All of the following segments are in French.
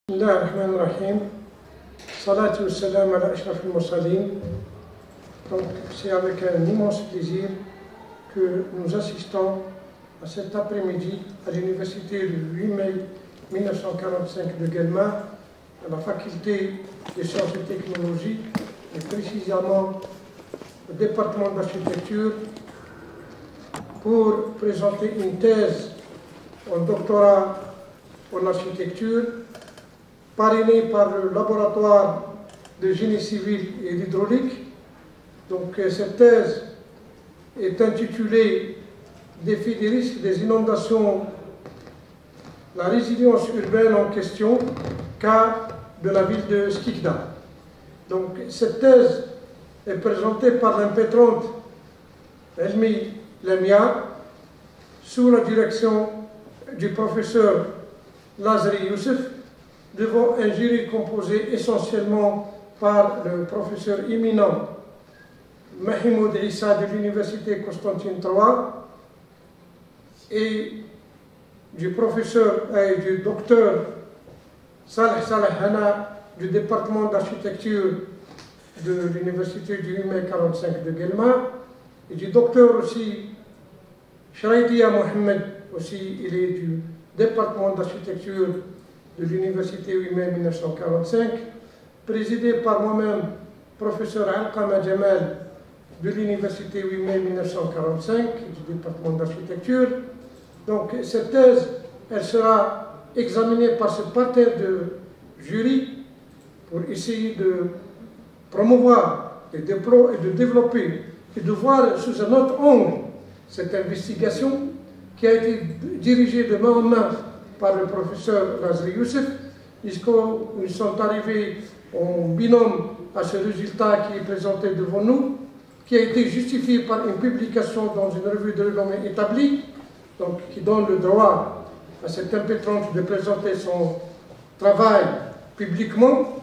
بسم الله الرحمن الرحيم. Salatu wa salam ala ashraf al-mursalin. Donc c'est avec un immense plaisir que nous assistons à cet après-midi à l'université le 8 mai 1945 de Guelma, à la faculté des sciences et technologies, et précisément au département d'architecture, pour présenter une thèse en doctorat en architecture parrainée par le laboratoire de génie civil et d'hydraulique. Donc cette thèse est intitulée Défi des risques des inondations, la résilience urbaine en question, cas de la ville de Skikda. Donc cette thèse est présentée par l'impétrante Elmi Lamia sous la direction du professeur Lazri Youssef, devant un jury composé essentiellement par le professeur éminent Mahimoud Issa de l'université Constantine III et du professeur et du docteur Saleh Hana du département d'architecture de l'université du 8 mai 45 de Guelma, et du docteur aussi Shraidia Mohamed, aussi il est du département d'architecture de l'université 8 mai 1945, présidé par moi-même, professeur Alqama Jamal de l'université 8 mai 1945 du département d'architecture. Donc cette thèse, elle sera examinée par ce parterre de jury pour essayer de promouvoir et de développer et de voir sous un autre angle cette investigation qui a été dirigée de main en main par le professeur Lazri Youssef, puisqu'ils sont arrivés en binôme à ce résultat qui est présenté devant nous, qui a été justifié par une publication dans une revue de renommée établie, donc qui donne le droit à cette impétrante de présenter son travail publiquement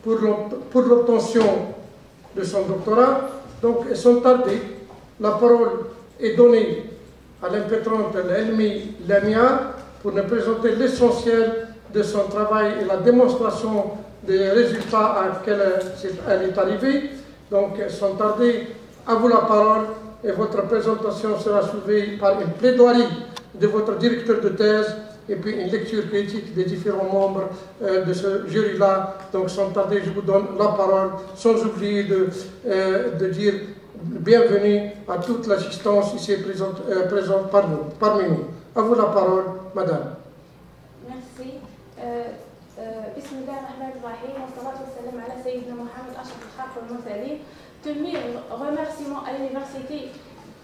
pour l'obtention de son doctorat. Donc, sans tarder, la parole est donnée à l'impétrante Elmi Lamia pour nous présenter l'essentiel de son travail et la démonstration des résultats à laquelle elle est arrivée. Donc, sans tarder, à vous la parole, et votre présentation sera suivie par une plaidoirie de votre directeur de thèse et puis une lecture critique des différents membres de ce jury-là. Donc, sans tarder, je vous donne la parole, sans oublier de dire bienvenue à toute l'assistance ici présente parmi nous. À vous la parole, madame. Merci. Bismillah ar-Rahman ar-Rahim, wa salatu wa salam ala Sayyidina Mohamed Ashraf al-Khalq wal-Mursalin. De mes remerciements à l'université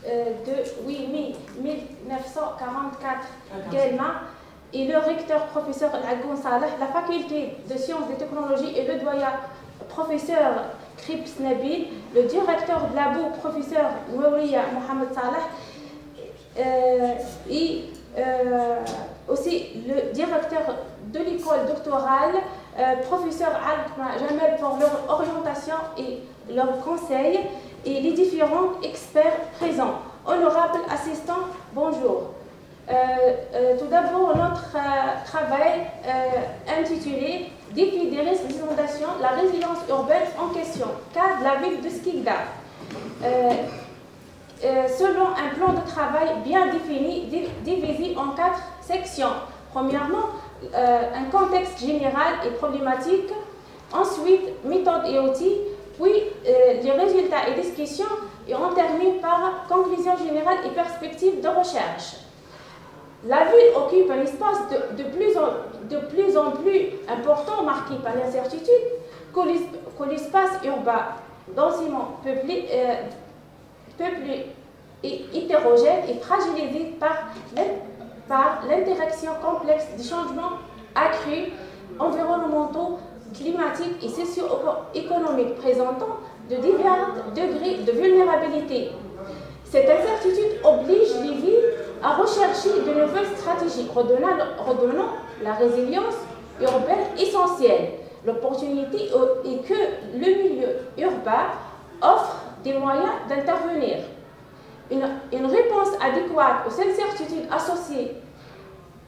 de 8 mai 1944 Guelma et le recteur professeur Al-Agoun Saleh, la faculté de sciences et technologies et le doyen professeur Krips Nabil, le directeur de l'ABO professeur Nouria Mohamed Saleh et aussi le directeur de l'école doctorale, professeur Alqama Jamal, pour leur orientation et leurs conseils, et les différents experts présents. Honorables assistants, bonjour. Tout d'abord, notre travail intitulé Défi des risques d'inondation, la résilience urbaine en question, cas de la ville de Skikda. Selon un plan de travail bien défini, divisé en 4 sections. Premièrement, un contexte général et problématique. Ensuite, méthode et outils. Puis, les résultats et discussions. Et on termine par conclusion générale et perspective de recherche. La ville occupe un espace de plus en plus important, marqué par l'incertitude, que l'espace urbain densément peuplé et hétérogène et fragilisé par l'interaction complexe des changements accrus environnementaux, climatiques et socio-économiques présentant de divers degrés de vulnérabilité. Cette incertitude oblige les villes à rechercher de nouvelles stratégies, redonnant la résilience urbaine essentielle. L'opportunité est que le milieu urbain offre des moyens d'intervenir. Une réponse adéquate aux incertitudes associées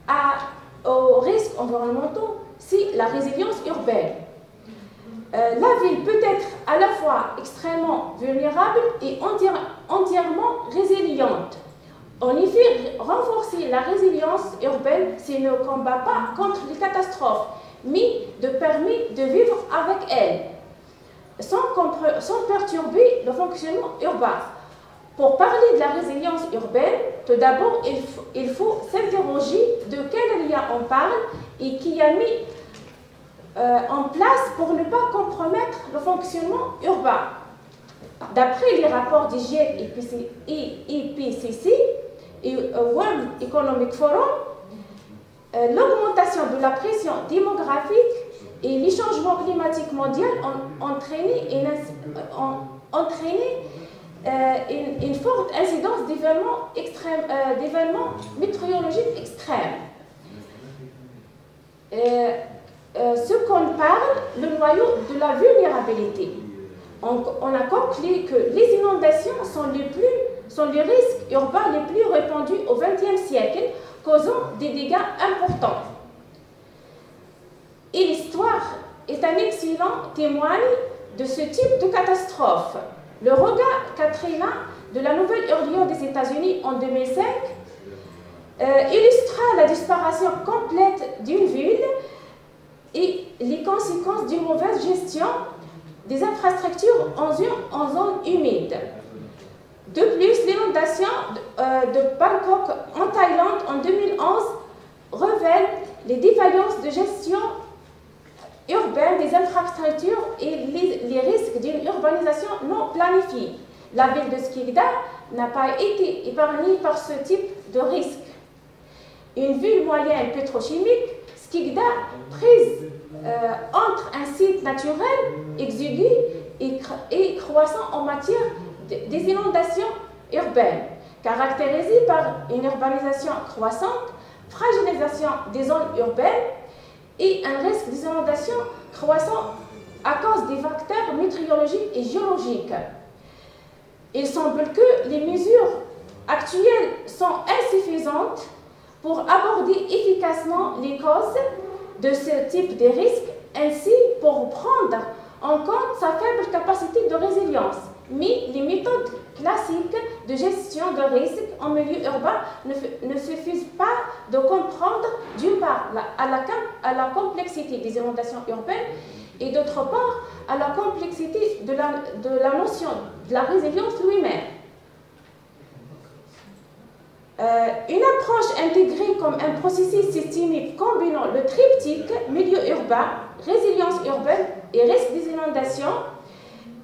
à aux risques environnementaux, c'est la résilience urbaine. La ville peut être à la fois extrêmement vulnérable et entièrement résiliente. En effet, renforcer la résilience urbaine, c'est ne combat pas contre les catastrophes, mais de permettre de vivre avec elles, sans perturber le fonctionnement urbain. Pour parler de la résilience urbaine, tout d'abord, il faut s'interroger de quel lien on parle et qui a mis en place pour ne pas compromettre le fonctionnement urbain. D'après les rapports du GIEC et IPCC et World Economic Forum, l'augmentation de la pression démographique et les changements climatiques mondiaux ont entraîné une forte incidence d'événements météorologiques extrêmes. Ce qu'on parle, le noyau de la vulnérabilité. On a conclu que les inondations sont les risques urbains les plus répandus au XXe siècle, causant des dégâts importants. Et l'histoire est un excellent témoin de ce type de catastrophe. Le regain Katrina de la Nouvelle-Orléans des États-Unis en 2005 illustra la disparition complète d'une ville et les conséquences d'une mauvaise gestion des infrastructures en zone humide. De plus, l'inondation de Bangkok en Thaïlande en 2011 révèle les défaillances de gestion urbaine des infrastructures et les risques d'une urbanisation non planifiée. La ville de Skikda n'a pas été épargnée par ce type de risque. Une ville moyenne pétrochimique, Skikda, prise entre un site naturel exigu et croissant en matière des inondations urbaines, caractérisée par une urbanisation croissante, fragilisation des zones urbaines et un risque d'inondation croissant à cause des facteurs météorologiques et géologiques. Il semble que les mesures actuelles sont insuffisantes pour aborder efficacement les causes de ce type de risque, ainsi pour prendre en compte sa faible capacité de résilience. Mais les méthodes classiques de gestion de risque en milieu urbain ne suffisent pas de comprendre d'une part à la complexité des inondations urbaines et d'autre part à la complexité de la notion de la résilience lui-même. Une approche intégrée comme un processus systémique combinant le triptyque milieu urbain, résilience urbaine et risque des inondations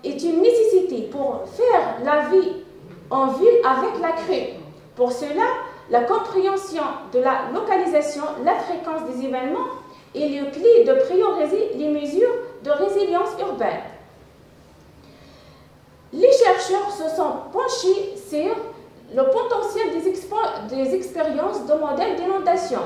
est une nécessité pour faire la vie en ville avec la crue. Pour cela, la compréhension de la localisation, la fréquence des événements est le clé de prioriser les mesures de résilience urbaine. Les chercheurs se sont penchés sur le potentiel des expériences de modèles d'inondation,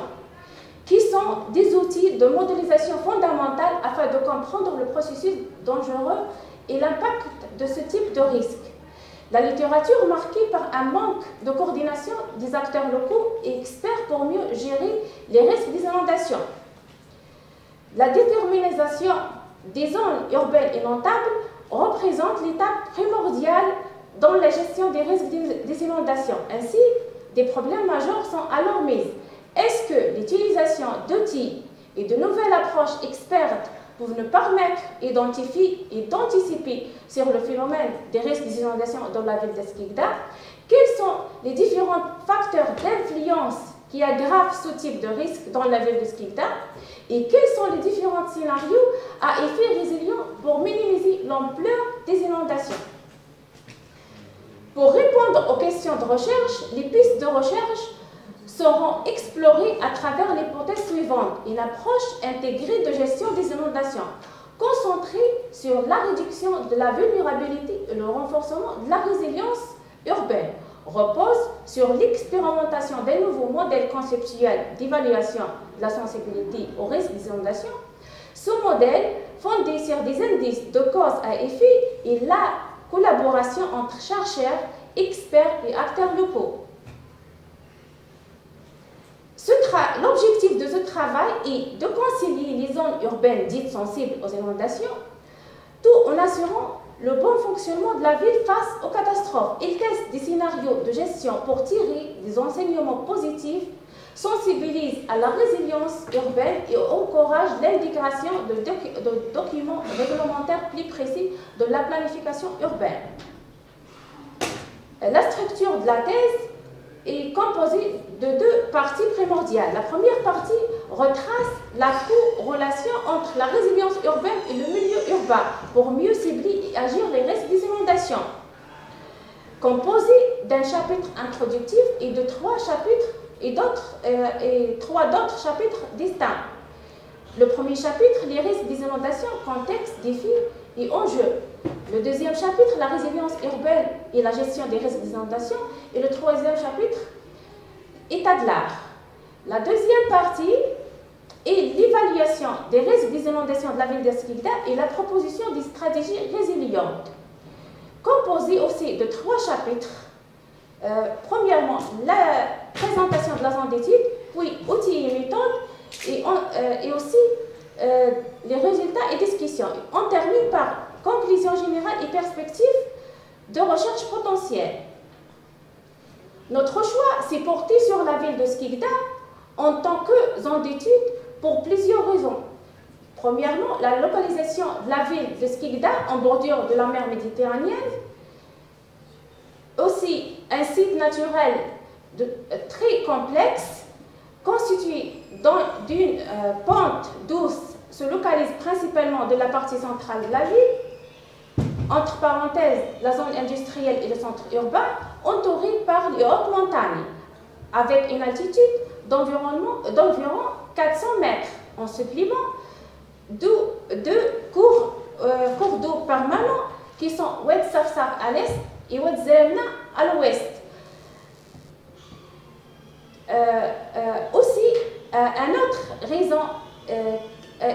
qui sont des outils de modélisation fondamentale afin de comprendre le processus dangereux et l'impact de ce type de risque. La littérature marquée par un manque de coordination des acteurs locaux et experts pour mieux gérer les risques des inondations. La déterminisation des zones urbaines inondables représente l'étape primordiale dans la gestion des risques des inondations. Ainsi, des problèmes majeurs sont alors mis. Est-ce que l'utilisation d'outils et de nouvelles approches expertes peuvent nous permettre d'identifier et d'anticiper sur le phénomène des risques des inondations dans la ville de Skikda? Quels sont les différents facteurs d'influence qui aggravent ce type de risque dans la ville de Skikda? Et quels sont les différents scénarios à effet résilient pour minimiser l'ampleur des inondations? Pour répondre aux questions de recherche, les pistes de recherche seront explorées à travers l'hypothèse suivante, une approche intégrée de gestion des inondations, concentrée sur la réduction de la vulnérabilité et le renforcement de la résilience urbaine, repose sur l'expérimentation d'un nouveau modèle conceptuel d'évaluation de la sensibilité au risque des inondations. Ce modèle, fondé sur des indices de cause à effet, et la collaboration entre chercheurs, experts et acteurs locaux. Ce L'objectif de ce travail est de concilier les zones urbaines dites sensibles aux inondations, tout en assurant le bon fonctionnement de la ville face aux catastrophes. Il teste des scénarios de gestion pour tirer des enseignements positifs, sensibilise à la résilience urbaine et encourage l'intégration de documents réglementaires plus précis de la planification urbaine. La structure de la thèse est composée de deux parties primordiales. La première partie retrace la corrélation entre la résilience urbaine et le milieu urbain pour mieux cibler et agir les risques des inondations. Composée d'un chapitre introductif et de trois chapitres et trois d'autres chapitres distincts. Le premier chapitre, les risques des inondations, contexte, défis et enjeux. Le deuxième chapitre, la résilience urbaine et la gestion des risques des inondations. Et le troisième chapitre, état de l'art. La deuxième partie est l'évaluation des risques des inondations de la ville de Skikda et la proposition des stratégies résilientes. Composée aussi de trois chapitres. Premièrement, la présentation de la zone d'étude, puis outils et méthodes, et aussi les résultats et discussions. On termine par conclusion générale et perspective de recherche potentielle. Notre choix s'est porté sur la ville de Skikda en tant que zone d'étude pour plusieurs raisons. Premièrement, la localisation de la ville de Skikda en bordure de la mer Méditerranéenne. Aussi, un site naturel très complexe, constitué d'une pente douce, se localise principalement de la partie centrale de la ville, entre parenthèses, la zone industrielle et le centre urbain, entouré par les hautes montagnes, avec une altitude d'environ 400 mètres, en supplément deux cours d'eau permanents qui sont Oued Safsaf à l'est et Oued Zemna à l'ouest.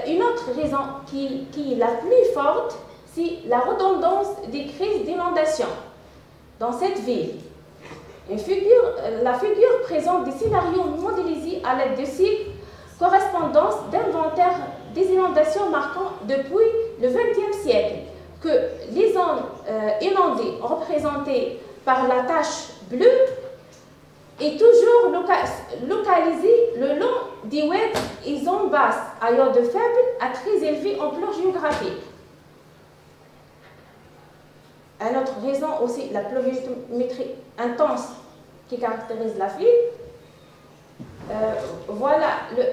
Une autre raison qui est la plus forte, c'est la redondance des crises d'inondation dans cette ville. La figure présente des scénarios modélisés à l'aide de cycles correspondance d'inventaires des inondations marquant depuis le XXe siècle, que les zones inondées représentées par la tache bleue est toujours localisée le long des oueds et zones basses, à iode faible à très élevée ampleur géographique. Une autre raison aussi, la pluviométrie intense qui caractérise la ville. Voilà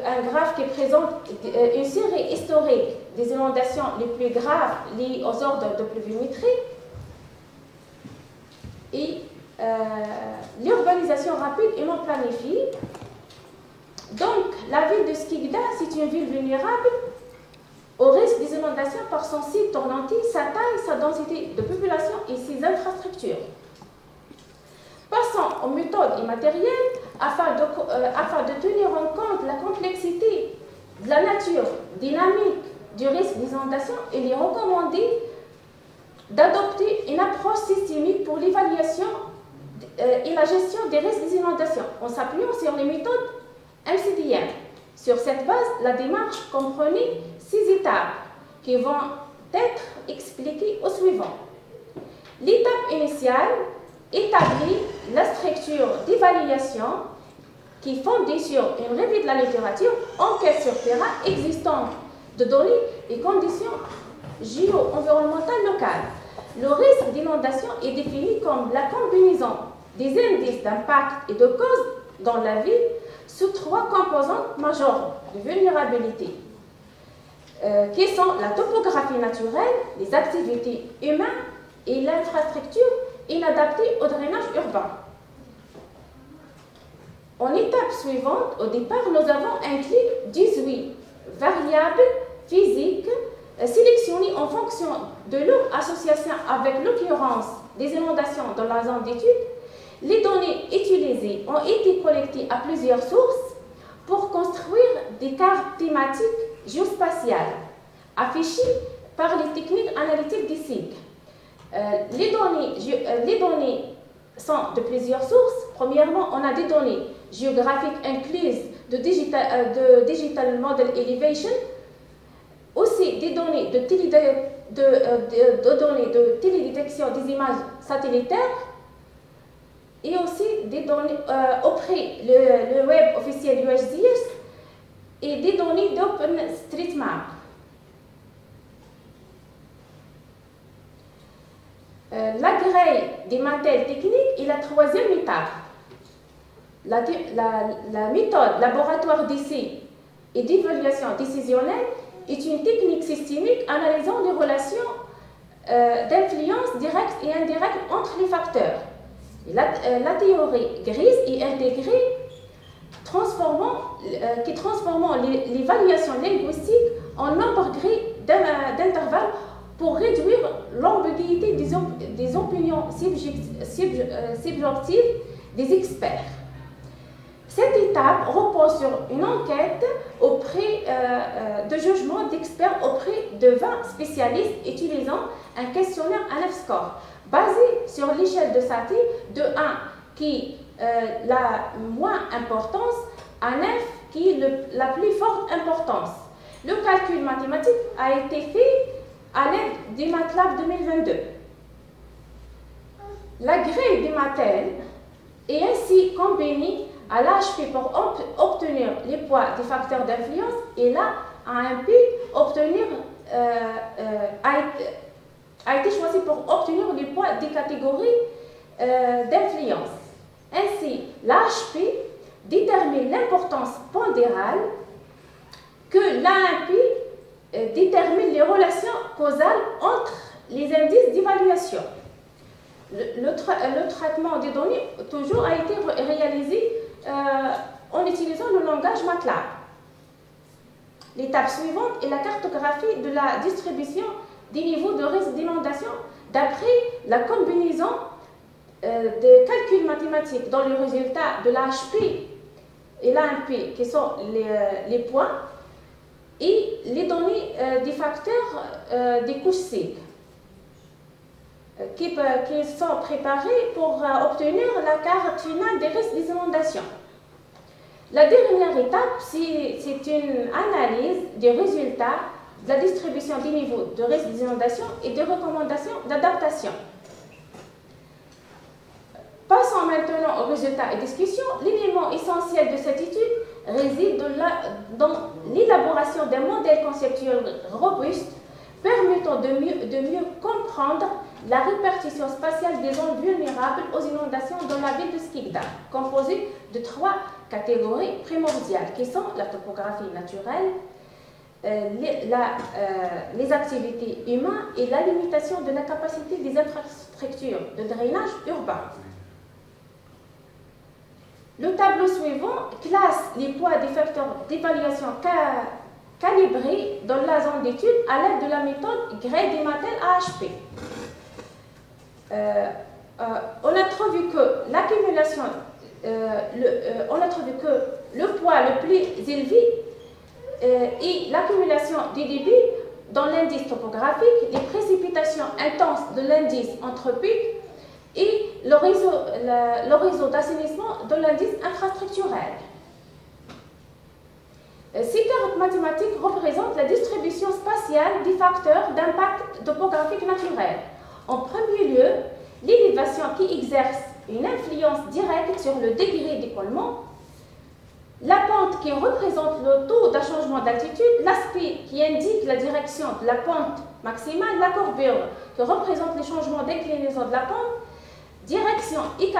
un graphe qui présente une série historique des inondations les plus graves liées aux ordres de pluviométrie et l'urbanisation rapide et non planifiée. Donc, la ville de Skikda, c'est une ville vulnérable au risque des inondations par son site torrentiel, sa taille, sa densité de population et ses infrastructures. Passons aux méthodes et matériels afin de tenir en compte la complexité de la nature dynamique du risque des inondations. Il est recommandé d'adopter une approche systémique pour l'évaluation et la gestion des risques des inondations en s'appuyant sur les méthodes MCDM. Sur cette base, la démarche comprenait 6 étapes qui vont être expliquées au suivant. L'étape initiale établit la structure d'évaluation qui est fondée sur une revue de la littérature, enquête sur terrain existante de données et conditions géo-environnementales locales. Le risque d'inondation est défini comme la combinaison des indices d'impact et de cause dans la ville sous 3 composantes majeures de vulnérabilité, qui sont la topographie naturelle, les activités humaines et l'infrastructure inadaptée au drainage urbain. En étape suivante, au départ, nous avons inclus 18 variables physiques sélectionnées en fonction de leur association avec l'occurrence des inondations dans la zone d'étude. Les données utilisées ont été collectées à plusieurs sources pour construire des cartes thématiques géospatiales affichées par les techniques analytiques des cycles. Les données sont de plusieurs sources. Premièrement, on a des données géographique incluse de Digital Model Elevation, aussi des données de télédétection des images satellitaires et aussi des données auprès le web officiel USGS et des données d'OpenStreetMap. La grille des matériels techniques est la troisième étape. La méthode laboratoire d'essai et d'évaluation décisionnelle est une technique systémique analysant les relations d'influence directe et indirecte entre les facteurs. La théorie grise est intégrée qui transformant l'évaluation linguistique en nombre gris d'intervalles pour réduire l'ambiguïté des opinions subjectives des experts. Cette étape repose sur une enquête de jugement d'experts auprès de 20 spécialistes utilisant un questionnaire ANEF-score basé sur l'échelle de Satie de 1 qui est la moins importance à 9 qui est la plus forte importance. Le calcul mathématique a été fait à l'aide du MATLAB 2022. La grille du MATEL est ainsi combinée à l'HP pour obtenir les poids des facteurs d'influence et la AMP a été choisi pour obtenir les poids des catégories d'influence. Ainsi, l'HP détermine l'importance pondérale que l'AMP détermine les relations causales entre les indices d'évaluation. Le traitement des données toujours a été réalisé en utilisant le langage MATLAB. L'étape suivante est la cartographie de la distribution des niveaux de risque d'inondation d'après la combinaison des calculs mathématiques dans le résultat de l'HP et l'AMP, qui sont les points, et les données des facteurs des couches SIG, qui sont préparés pour obtenir la carte finale des risques des inondations. La dernière étape, c'est une analyse des résultats de la distribution des niveaux de risque des inondations et des recommandations d'adaptation. Passons maintenant aux résultats et discussions. L'élément essentiel de cette étude réside dans l'élaboration d'un modèle conceptuel robuste permettant de mieux comprendre la répartition spatiale des zones vulnérables aux inondations dans la ville de Skikda, composée de 3 catégories primordiales qui sont la topographie naturelle, les activités humaines et la limitation de la capacité des infrastructures de drainage urbain. Le tableau suivant classe les poids des facteurs d'évaluation calibrés dans la zone d'étude à l'aide de la méthode Gray-Demattel-AHP. On a trouvé que l'accumulation, on a trouvé que le poids le plus élevé est l'accumulation du débit dans l'indice topographique, les précipitations intenses de l'indice anthropique et le réseau d'assainissement de l'indice infrastructurel. Ces cartes mathématiques représentent la distribution spatiale des facteurs d'impact topographique naturel. En premier lieu, l'élévation qui exerce une influence directe sur le degré d'écoulement, la pente qui représente le taux d'un changement d'altitude, l'aspect qui indique la direction de la pente maximale, la courbure qui représente les changements d'inclinaison de la pente, direction et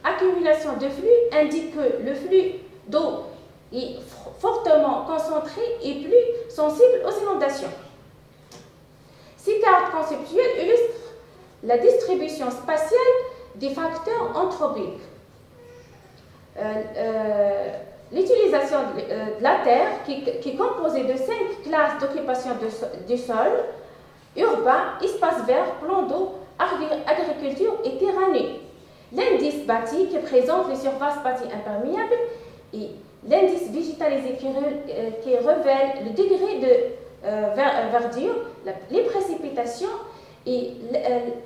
accumulation de flux indique que le flux d'eau est fortement concentré et plus sensible aux inondations. Ces cartes conceptuelles illustrent la distribution spatiale des facteurs anthropiques. L'utilisation de la Terre, qui est composée de 5 classes d'occupation du sol, urbain, espace vert, plan d'eau, agriculture et terrain nu. L'indice bâti qui présente les surfaces bâties imperméables et l'indice végétalisé qui révèle le degré de verdure, les précipitations et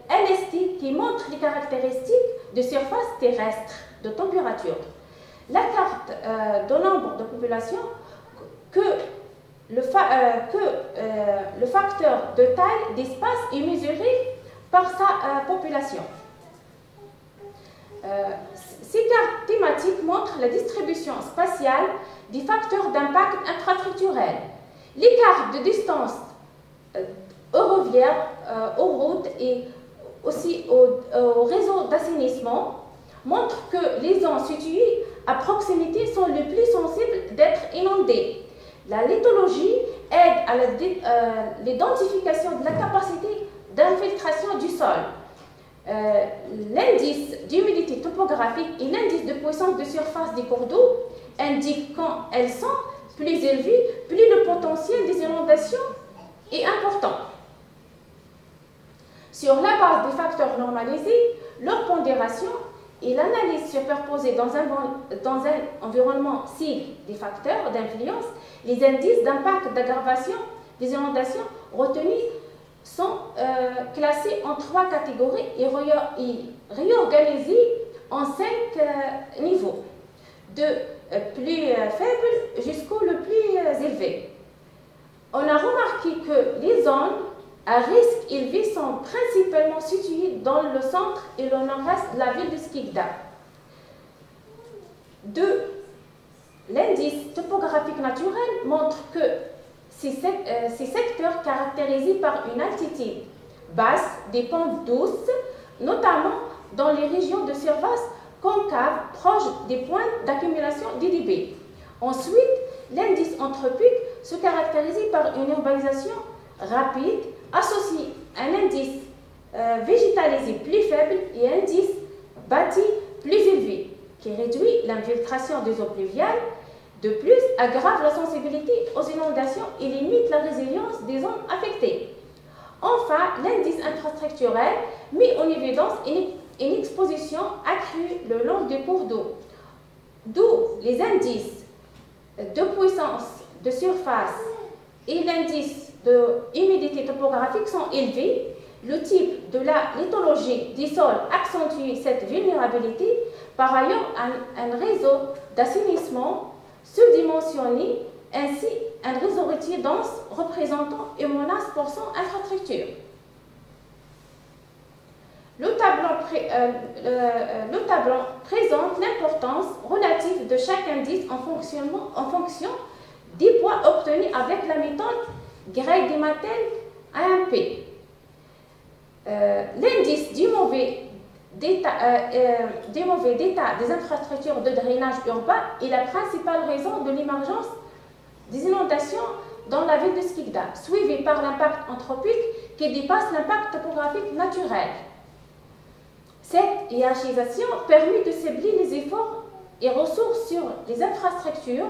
LST qui montre les caractéristiques de surface terrestre, de température. La carte de nombre de population que le facteur de taille d'espace est mesuré par sa population. Ces cartes thématiques montrent la distribution spatiale des facteurs d'impact infrastructurel. Les cartes de distance ferroviaire, aux routes et aussi au réseau d'assainissement montrent que les zones situées à proximité sont les plus sensibles d'être inondées. La lithologie aide à l'identification de la capacité d'infiltration du sol. L'indice d'humidité topographique et l'indice de puissance de surface des cours d'eau indiquent quand elles sont plus élevées, plus le potentiel des inondations est important. Sur la base des facteurs normalisés, leur pondération et l'analyse superposée dans un environnement cible des facteurs d'influence, les indices d'impact d'aggravation des inondations retenus sont classés en 3 catégories et réorganisés en 5 niveaux, de plus faible jusqu'au le plus élevé. On a remarqué que les zones à risque élevé sont principalement situées dans le centre et le nord-est de la ville de Skikda. 2. L'indice topographique naturel montre que ces secteurs caractérisés par une altitude basse, des pentes douces, notamment dans les régions de surface concave proches des points d'accumulation d'IDB. Ensuite, l'indice anthropique se caractérise par une urbanisation rapide associée à un indice végétalisé plus faible et un indice bâti plus élevé, qui réduit l'infiltration des eaux pluviales. De plus, aggrave la sensibilité aux inondations et limite la résilience des zones affectées. Enfin, l'indice infrastructurel met en évidence une exposition accrue le long des cours d'eau, d'où les indices de puissance de surface et l'indice de humidité topographique sont élevés. Le type de la lithologie des sols accentue cette vulnérabilité. Par ailleurs, un réseau d'assainissement sous-dimensionné, ainsi un réseau routier dense représentant une menace pour son infrastructure. Le tableau présente l'importance relative de chaque indice en fonction des poids obtenus avec la méthode Gray-Dimatel-AMP. L'indice du mauvais d'état des infrastructures de drainage urbain est la principale raison de l'émergence des inondations dans la ville de Skikda, suivi par l'impact anthropique qui dépasse l'impact topographique naturel. Cette hiérarchisation permet de cibler les efforts et ressources sur les infrastructures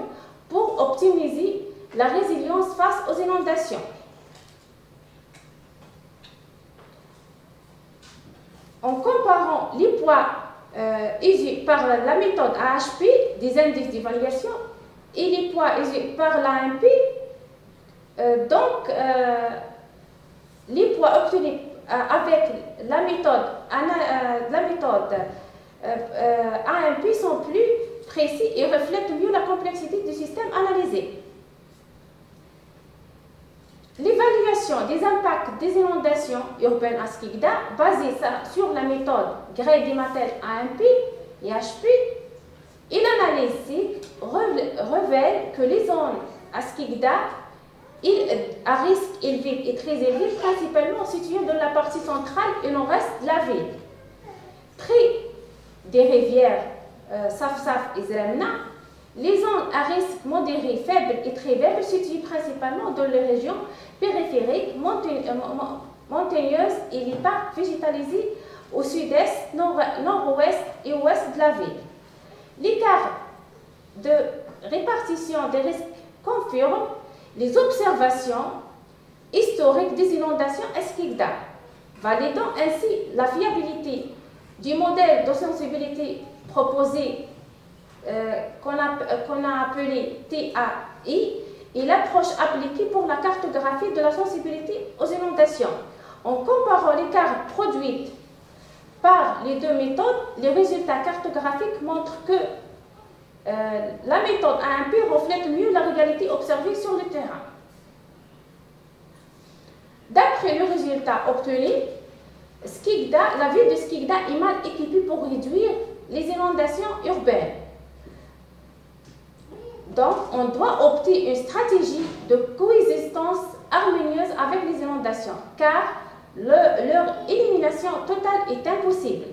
pour optimiser la résilience face aux inondations. En comparant les poids issus par la méthode AHP des indices d'évaluation et les poids issus par l'AMP, les poids obtenus avec la méthode AMP sont plus précis et reflètent mieux la complexité du système analysé. L'évaluation des impacts des inondations urbaines à Skikda, basée sur la méthode Gray-Dimatel-AMP et HP, et l'analyse révèle que les zones à Skikda à risque élevé et très élevé, principalement situées dans la partie centrale et nord-est de la ville. Près des rivières Safsaf et Zremna, les zones à risque modéré, faible et très faible situées principalement dans les régions périphériques, montagneuses et les parcs végétalisés au sud-est, nord-ouest et ouest de la ville. L'écart de répartition des risques confirme les observations historiques des inondations à Skikda, validant ainsi la fiabilité du modèle de sensibilité proposé qu'on a appelé TAI et l'approche appliquée pour la cartographie de la sensibilité aux inondations. En comparant les cartes produites par les deux méthodes, les résultats cartographiques montrent que la méthode AMP reflète mieux la réalité observée sur le terrain. D'après le résultat obtenu, la ville de Skikda est mal équipée pour réduire les inondations urbaines. Donc, on doit opter une stratégie de coexistence harmonieuse avec les inondations, car leur élimination totale est impossible.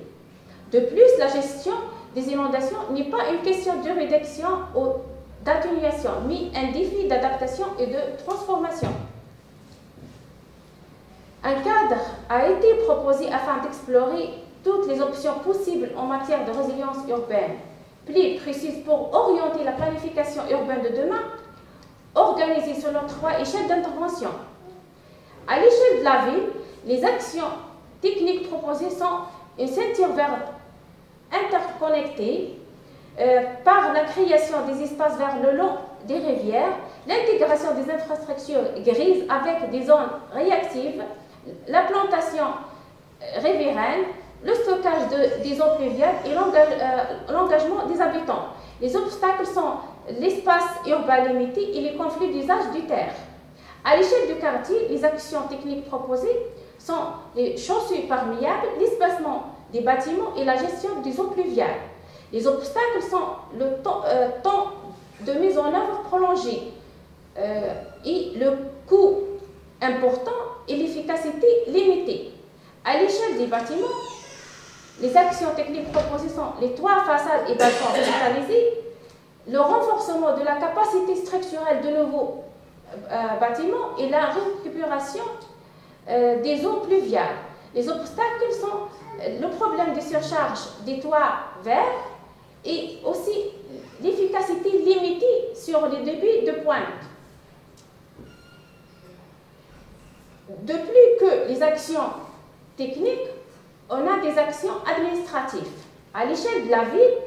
De plus, la gestion des inondations n'est pas une question de réduction ou d'atténuation, mais un défi d'adaptation et de transformation. Un cadre a été proposé afin d'explorer toutes les options possibles en matière de résilience urbaine. Plus précise pour orienter la planification urbaine de demain, organisée selon 3 échelles d'intervention. À l'échelle de la ville, les actions techniques proposées sont une ceinture verte interconnectée par la création des espaces verts le long des rivières, l'intégration des infrastructures grises avec des zones réactives, la plantation riveraine, le stockage des eaux pluviales et l'engagement des habitants. Les obstacles sont l'espace urbain limité et les conflits d'usage du terre. À l'échelle du quartier, les actions techniques proposées sont les chaussées perméables, l'espacement des bâtiments et la gestion des eaux pluviales. Les obstacles sont le temps de mise en œuvre prolongé et le coût important et l'efficacité limitée. À l'échelle des bâtiments, les actions techniques proposées sont les toits, façades et balcons végétalisés, le renforcement de la capacité structurelle de nouveaux bâtiments et la récupération des eaux pluviales. Les obstacles sont le problème de surcharge des toits verts et aussi l'efficacité limitée sur les débits de pointe. De plus que les actions techniques, on a des actions administratives. À l'échelle de la ville,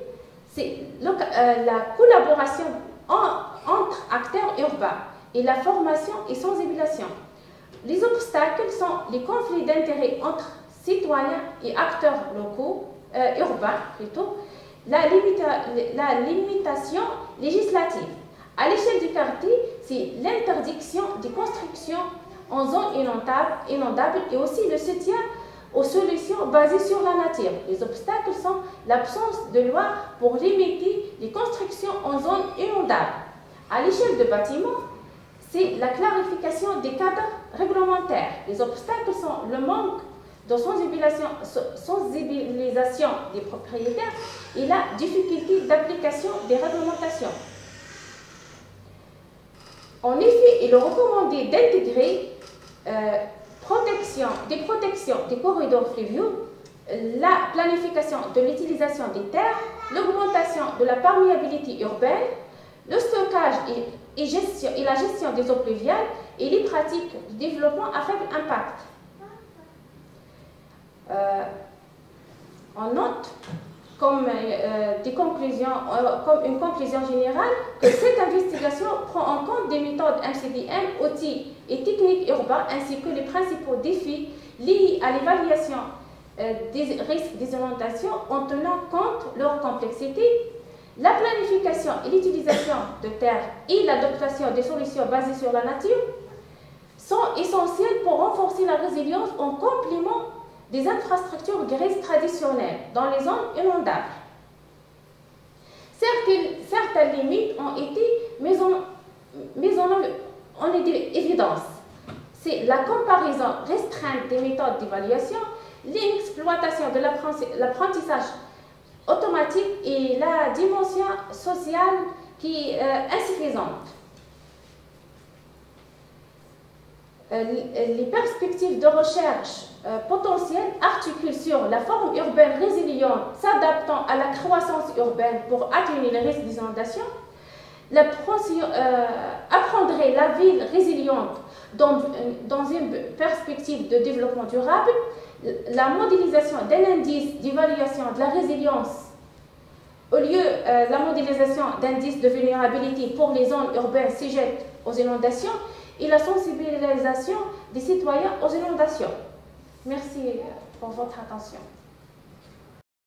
c'est la collaboration entre acteurs urbains et la formation et sensibilisation. Les obstacles sont les conflits d'intérêts entre citoyens et acteurs locaux, urbains plutôt, la limitation législative. À l'échelle du quartier, c'est l'interdiction des constructions en zones inondables et aussi le soutien aux solutions basées sur la nature. Les obstacles sont l'absence de loi pour limiter les constructions en zones inondables. À l'échelle de bâtiments, c'est la clarification des cadres réglementaires. Les obstacles sont le manque de sensibilisation des propriétaires et la difficulté d'application des réglementations. En effet, il est recommandé d'intégrer des protections des corridors fluviaux, la planification de l'utilisation des terres, l'augmentation de la perméabilité urbaine, le stockage et la gestion des eaux pluviales et les pratiques de développement à faible impact. On note comme une conclusion générale que cette investigation prend en compte des méthodes MCDM, outils et techniques urbains ainsi que les principaux défis liés à l'évaluation des risques des inondations en tenant compte de leur complexité. La planification et l'utilisation de terres et l'adaptation des solutions basées sur la nature sont essentielles pour renforcer la résilience en complément des infrastructures grises traditionnelles dans les zones inondables. Certaines limites ont été mises en évidence. C'est la comparaison restreinte des méthodes d'évaluation, l'exploitation de l'apprentissage automatique et la dimension sociale qui est insuffisante. Les perspectives de recherche potentielles articulent sur la forme urbaine résiliente s'adaptant à la croissance urbaine pour atténuer les risques d'inondation, apprendrait la ville résiliente dans une perspective de développement durable, la modélisation d'un indice d'évaluation de la résilience au lieu de la modélisation d'indices de vulnérabilité pour les zones urbaines sujettes aux inondations et la sensibilisation des citoyens aux inondations. Merci pour votre attention.